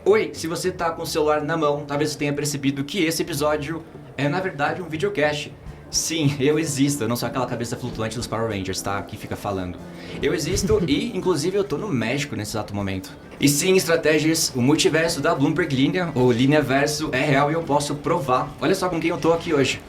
Oi, se você tá com o celular na mão, talvez você tenha percebido que esse episódio é, na verdade, um videocast. Sim, eu existo, eu não sou aquela cabeça flutuante dos Power Rangers, tá? Que fica falando. Eu existo e, inclusive, eu tô no México nesse exato momento. E sim, estratégias, o multiverso da Bloomberg Linha, ou Linha Verso, é real e eu posso provar. Olha só com quem eu tô aqui hoje.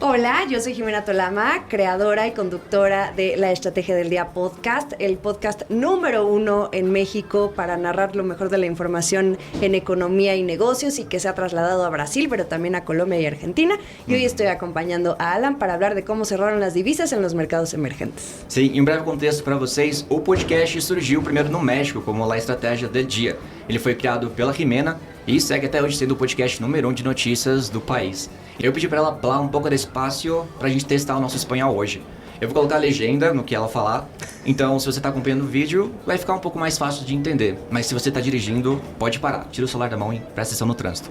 Hola, yo soy Jimena Tolama, creadora y conductora de La Estrategia del Día podcast, el podcast número 1 en México para narrar lo mejor de la información en economía y negocios y que se ha trasladado a Brasil, pero también a Colombia y Argentina. Y hoy estoy acompañando a Alan para hablar de cómo cerraron las divisas en los mercados emergentes. Sim, em breve contexto para vocês, o podcast surgiu primeiro no México como La Estratégia del Dia. Ele foi criado pela Jimena e segue até hoje sendo o podcast número 1 de notícias do país. Eu pedi para ela falar um pouco de espaço pra gente testar o nosso espanhol hoje. Eu vou colocar a legenda no que ela falar, então se você tá acompanhando o vídeo, vai ficar um pouco mais fácil de entender. Mas se você tá dirigindo, pode parar, tira o celular da mão e presta atenção no trânsito.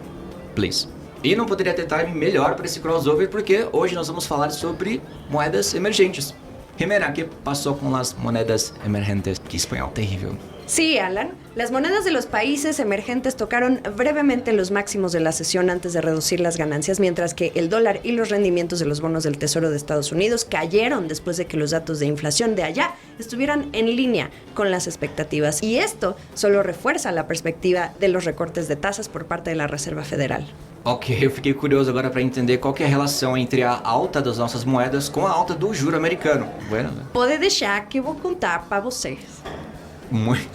Please. E não poderia ter time melhor para esse crossover, porque hoje nós vamos falar sobre moedas emergentes. Jimena, ¿qué pasó con las monedas emergentes? Que espanhol terrível. Sí, Alan. Las monedas de los países emergentes tocaron brevemente los máximos de la sesión antes de reducir las ganancias, mientras que el dólar y los rendimientos de los bonos del Tesoro de Estados Unidos cayeron después de que los datos de inflación de allá estuvieran en línea con las expectativas. Y esto solo refuerza la perspectiva de los recortes de tasas por parte de la Reserva Federal. Ok, eu fiquei curioso agora para entender qual que é a relação entre a alta das nossas moedas com a alta do juro americano. Bueno, né? Pode deixar que eu vou contar para vocês. Muito.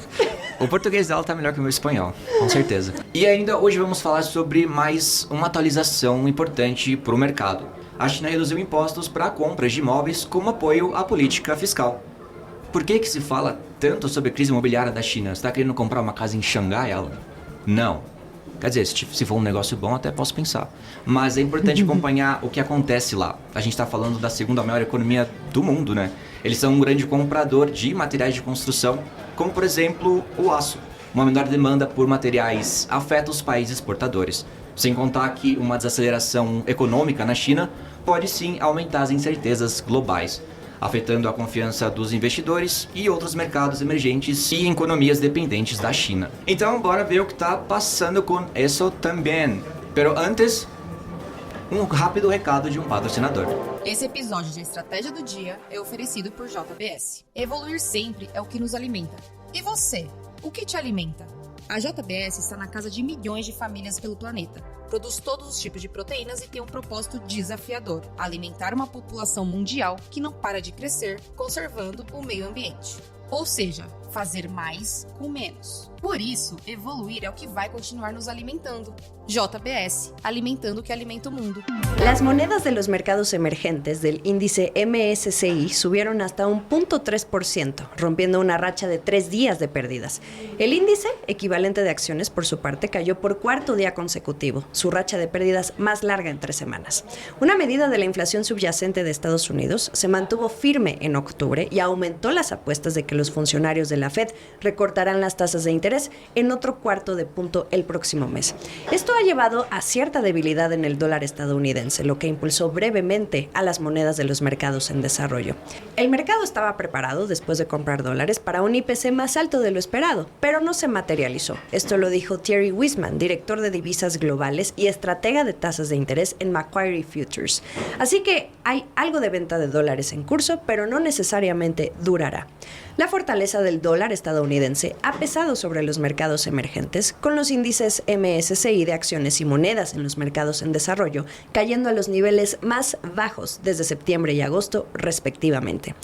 O português dela tá melhor que o meu espanhol, com certeza. E ainda hoje vamos falar sobre mais uma atualização importante para o mercado. A China reduziu impostos para compras de imóveis como apoio à política fiscal. Por que se fala tanto sobre a crise imobiliária da China? Você está querendo comprar uma casa em Xangai, Alan? Não. Quer dizer, se for um negócio bom, até posso pensar. Mas é importante acompanhar o que acontece lá. A gente está falando da segunda maior economia do mundo, né? Eles são um grande comprador de materiais de construção, como por exemplo o aço. Uma menor demanda por materiais afeta os países exportadores. Sem contar que uma desaceleração econômica na China pode sim aumentar as incertezas globais, afetando a confiança dos investidores e outros mercados emergentes e economias dependentes da China. Então, bora ver o que está passando com isso também. Pero antes, um rápido recado de um patrocinador. Esse episódio de Estratégia do Dia é oferecido por JBS. Evoluir sempre é o que nos alimenta. E você, o que te alimenta? A JBS está na casa de milhões de famílias pelo planeta. Produz todos os tipos de proteínas e tem um propósito desafiador: alimentar uma população mundial que não para de crescer, conservando o meio ambiente. Ou seja, fazer mais com menos. Por isso, evoluir é o que vai continuar nos alimentando. JBS, alimentando o que alimenta o mundo. Las monedas de los mercados emergentes del índice MSCI subieron hasta un 0.3%, rompiendo una racha de 3 días de pérdidas. El índice, equivalente de acciones, por su parte, cayó por cuarto día consecutivo, su racha de pérdidas más larga en 3 semanas. Una medida de la inflación subyacente de Estados Unidos se mantuvo firme en octubre y aumentó las apuestas de que los funcionarios de la Fed recortarán las tasas de interés en otro cuarto de punto el próximo mes. Esto ha llevado a cierta debilidad en el dólar estadounidense, lo que impulsó brevemente a las monedas de los mercados en desarrollo. El mercado estaba preparado, después de comprar dólares, para un IPC más alto de lo esperado, pero no se materializó. Esto lo dijo Thierry Wisman, director de divisas globales y estratega de tasas de interés en Macquarie Futures. Así que hay algo de venta de dólares en curso, pero no necesariamente durará. La fortaleza del dólar estadounidense ha pesado sobre los mercados emergentes, con los índices MSCI de acciones y monedas en los mercados en desarrollo cayendo a los niveles más bajos desde septiembre y agosto, respectivamente.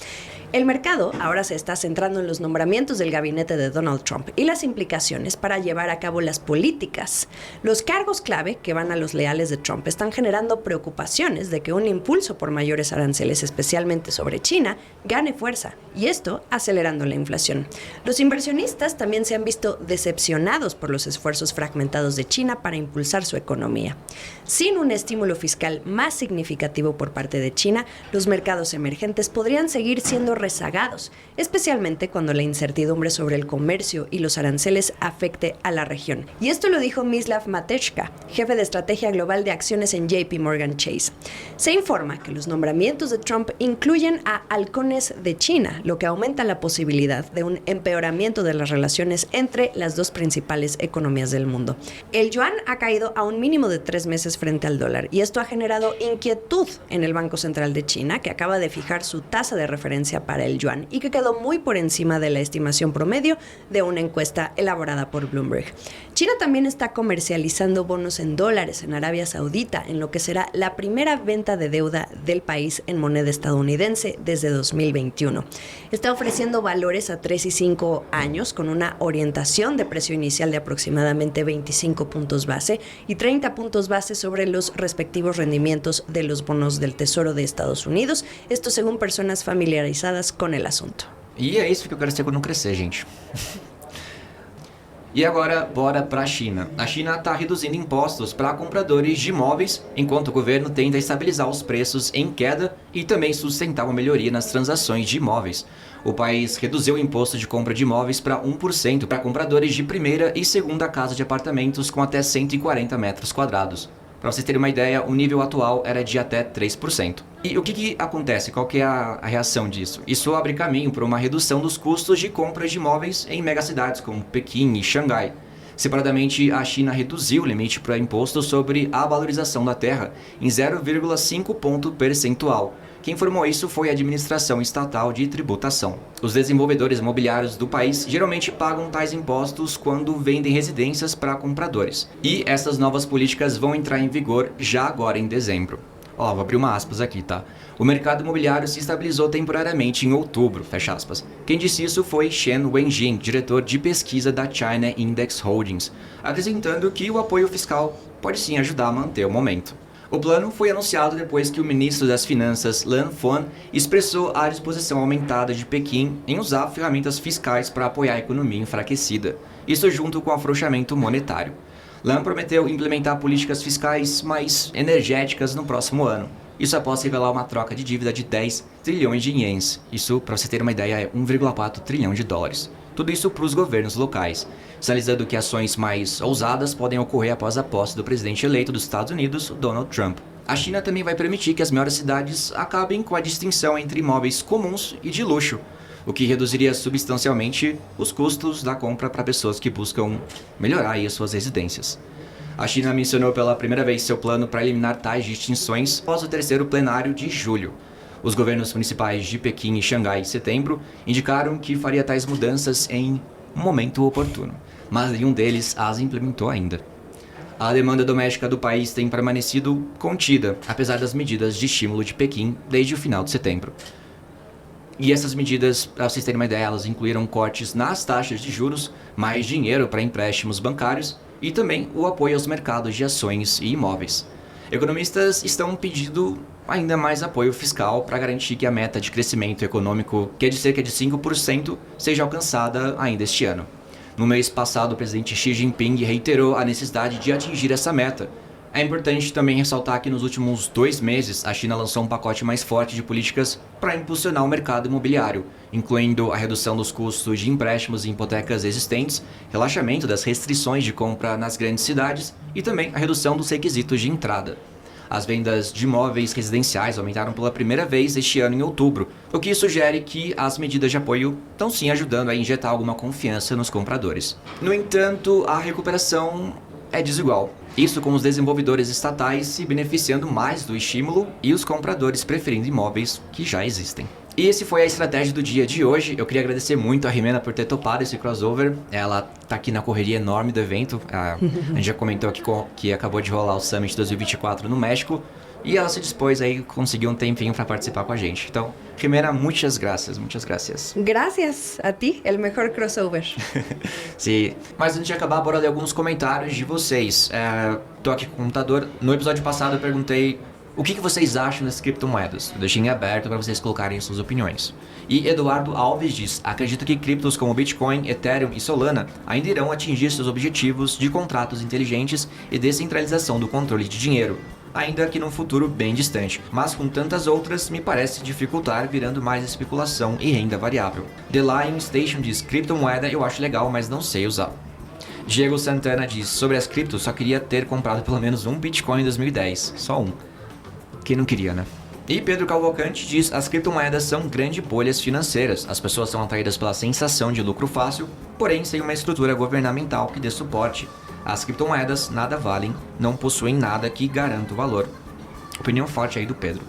El mercado ahora se está centrando en los nombramientos del gabinete de Donald Trump y las implicaciones para llevar a cabo las políticas. Los cargos clave que van a los leales de Trump están generando preocupaciones de que un impulso por mayores aranceles, especialmente sobre China, gane fuerza, y esto acelerando la inflación. Los inversionistas también se han visto decepcionados por los esfuerzos fragmentados de China para impulsar su economía. Sin un estímulo fiscal más significativo por parte de China, los mercados emergentes podrían seguir siendo rezagados, especialmente cuando la incertidumbre sobre el comercio y los aranceles afecte a la región. Y esto lo dijo Mislav Matejka, jefe de estrategia global de acciones en JP Morgan Chase. Se informa que los nombramientos de Trump incluyen a halcones de China, lo que aumenta la posibilidad de un empeoramiento de las relaciones entre las dos principales economías del mundo. El yuan ha caído a un mínimo de 3 meses frente al dólar y esto ha generado inquietud en el Banco Central de China, que acaba de fijar su tasa de referencia para el yuan y que quedó muy por encima de la estimación promedio de una encuesta elaborada por Bloomberg. China también está comercializando bonos en dólares en Arabia Saudita, en lo que será la primera venta de deuda del país en moneda estadounidense desde 2021. Está ofreciendo valores a 3 y 5 años con una orientación de precio inicial de aproximadamente 25 puntos base y 30 puntos base sobre los respectivos rendimientos de los bonos del Tesoro de Estados Unidos, esto según personas familiarizadas com o assunto. E é isso que eu quero ser quando crescer, gente. E agora, bora para a China. A China está reduzindo impostos para compradores de imóveis, enquanto o governo tenta estabilizar os preços em queda e também sustentar uma melhoria nas transações de imóveis. O país reduziu o imposto de compra de imóveis para 1% para compradores de primeira e segunda casa de apartamentos com até 140 metros quadrados. Para vocês terem uma ideia, o nível atual era de até 3%. E o que acontece? Qual que é a reação disso? Isso abre caminho para uma redução dos custos de compra de imóveis em megacidades como Pequim e Xangai. Separadamente, a China reduziu o limite para imposto sobre a valorização da terra em 0,5 ponto percentual. Quem informou isso foi a Administração Estatal de Tributação. Os desenvolvedores imobiliários do país geralmente pagam tais impostos quando vendem residências para compradores. E essas novas políticas vão entrar em vigor já agora em dezembro. Ó, vou abrir uma aspas aqui, tá? O mercado imobiliário se estabilizou temporariamente em outubro, fecha aspas. Quem disse isso foi Shen Wenjing, diretor de pesquisa da China Index Holdings, acrescentando que o apoio fiscal pode sim ajudar a manter o momento. O plano foi anunciado depois que o ministro das Finanças, Lan Fan, expressou a disposição aumentada de Pequim em usar ferramentas fiscais para apoiar a economia enfraquecida, isso junto com o afrouxamento monetário. Lan prometeu implementar políticas fiscais mais energéticas no próximo ano. Isso após revelar uma troca de dívida de 10 trilhões de ienes. Isso, para você ter uma ideia, é 1,4 trilhão de dólares. Tudo isso para os governos locais, sinalizando que ações mais ousadas podem ocorrer após a posse do presidente eleito dos Estados Unidos, Donald Trump. A China também vai permitir que as maiores cidades acabem com a distinção entre imóveis comuns e de luxo, o que reduziria substancialmente os custos da compra para pessoas que buscam melhorar aí as suas residências. A China mencionou pela primeira vez seu plano para eliminar tais distinções após o terceiro plenário de julho. Os governos municipais de Pequim e Xangai, em setembro, indicaram que faria tais mudanças em um momento oportuno, mas nenhum deles as implementou ainda. A demanda doméstica do país tem permanecido contida, apesar das medidas de estímulo de Pequim desde o final de setembro. E essas medidas, para vocês terem uma ideia, elas incluíram cortes nas taxas de juros, mais dinheiro para empréstimos bancários e também o apoio aos mercados de ações e imóveis. Economistas estão pedindo ainda mais apoio fiscal para garantir que a meta de crescimento econômico, que é de cerca de 5%, seja alcançada ainda este ano. No mês passado, o presidente Xi Jinping reiterou a necessidade de atingir essa meta. É importante também ressaltar que nos últimos 2 meses, a China lançou um pacote mais forte de políticas para impulsionar o mercado imobiliário, incluindo a redução dos custos de empréstimos e hipotecas existentes, relaxamento das restrições de compra nas grandes cidades e também a redução dos requisitos de entrada. As vendas de imóveis residenciais aumentaram pela primeira vez este ano em outubro, o que sugere que as medidas de apoio estão sim ajudando a injetar alguma confiança nos compradores. No entanto, a recuperação é desigual. Isso com os desenvolvedores estatais se beneficiando mais do estímulo e os compradores preferindo imóveis que já existem. E esse foi a estratégia do dia de hoje. Eu queria agradecer muito a Jimena por ter topado esse crossover. Ela tá aqui na correria enorme do evento. A gente já comentou aqui que acabou de rolar o Summit 2024 no México. E ela se dispôs aí, conseguiu um tempinho para participar com a gente. Então, Jimena, muitas graças, muitas gracias. Gracias a ti, el mejor crossover. Sim, mas antes de acabar, bora ler alguns comentários de vocês. Tô aqui com o computador. No episódio passado eu perguntei o que vocês acham das criptomoedas. Eu deixei em aberto para vocês colocarem suas opiniões. E Eduardo Alves diz: acredito que criptos como Bitcoin, Ethereum e Solana ainda irão atingir seus objetivos de contratos inteligentes e descentralização do controle de dinheiro. ainda que num futuro bem distante, mas com tantas outras me parece dificultar, virando mais especulação e renda variável. The Lion Station diz, criptomoeda eu acho legal, mas não sei usar. Diego Santana diz, sobre as criptos só queria ter comprado pelo menos um Bitcoin em 2010, só um. Quem não queria, né? E Pedro Cavalcante diz, as criptomoedas são grandes bolhas financeiras, as pessoas são atraídas pela sensação de lucro fácil, porém sem uma estrutura governamental que dê suporte. As criptomoedas nada valem, não possuem nada que garanta o valor. Opinião forte aí do Pedro.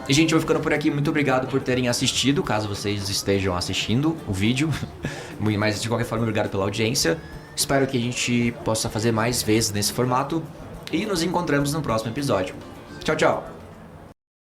E gente, eu vou ficando por aqui, muito obrigado por terem assistido, caso vocês estejam assistindo o vídeo, mas de qualquer forma obrigado pela audiência. Espero que a gente possa fazer mais vezes nesse formato e nos encontramos no próximo episódio. Tchau, tchau!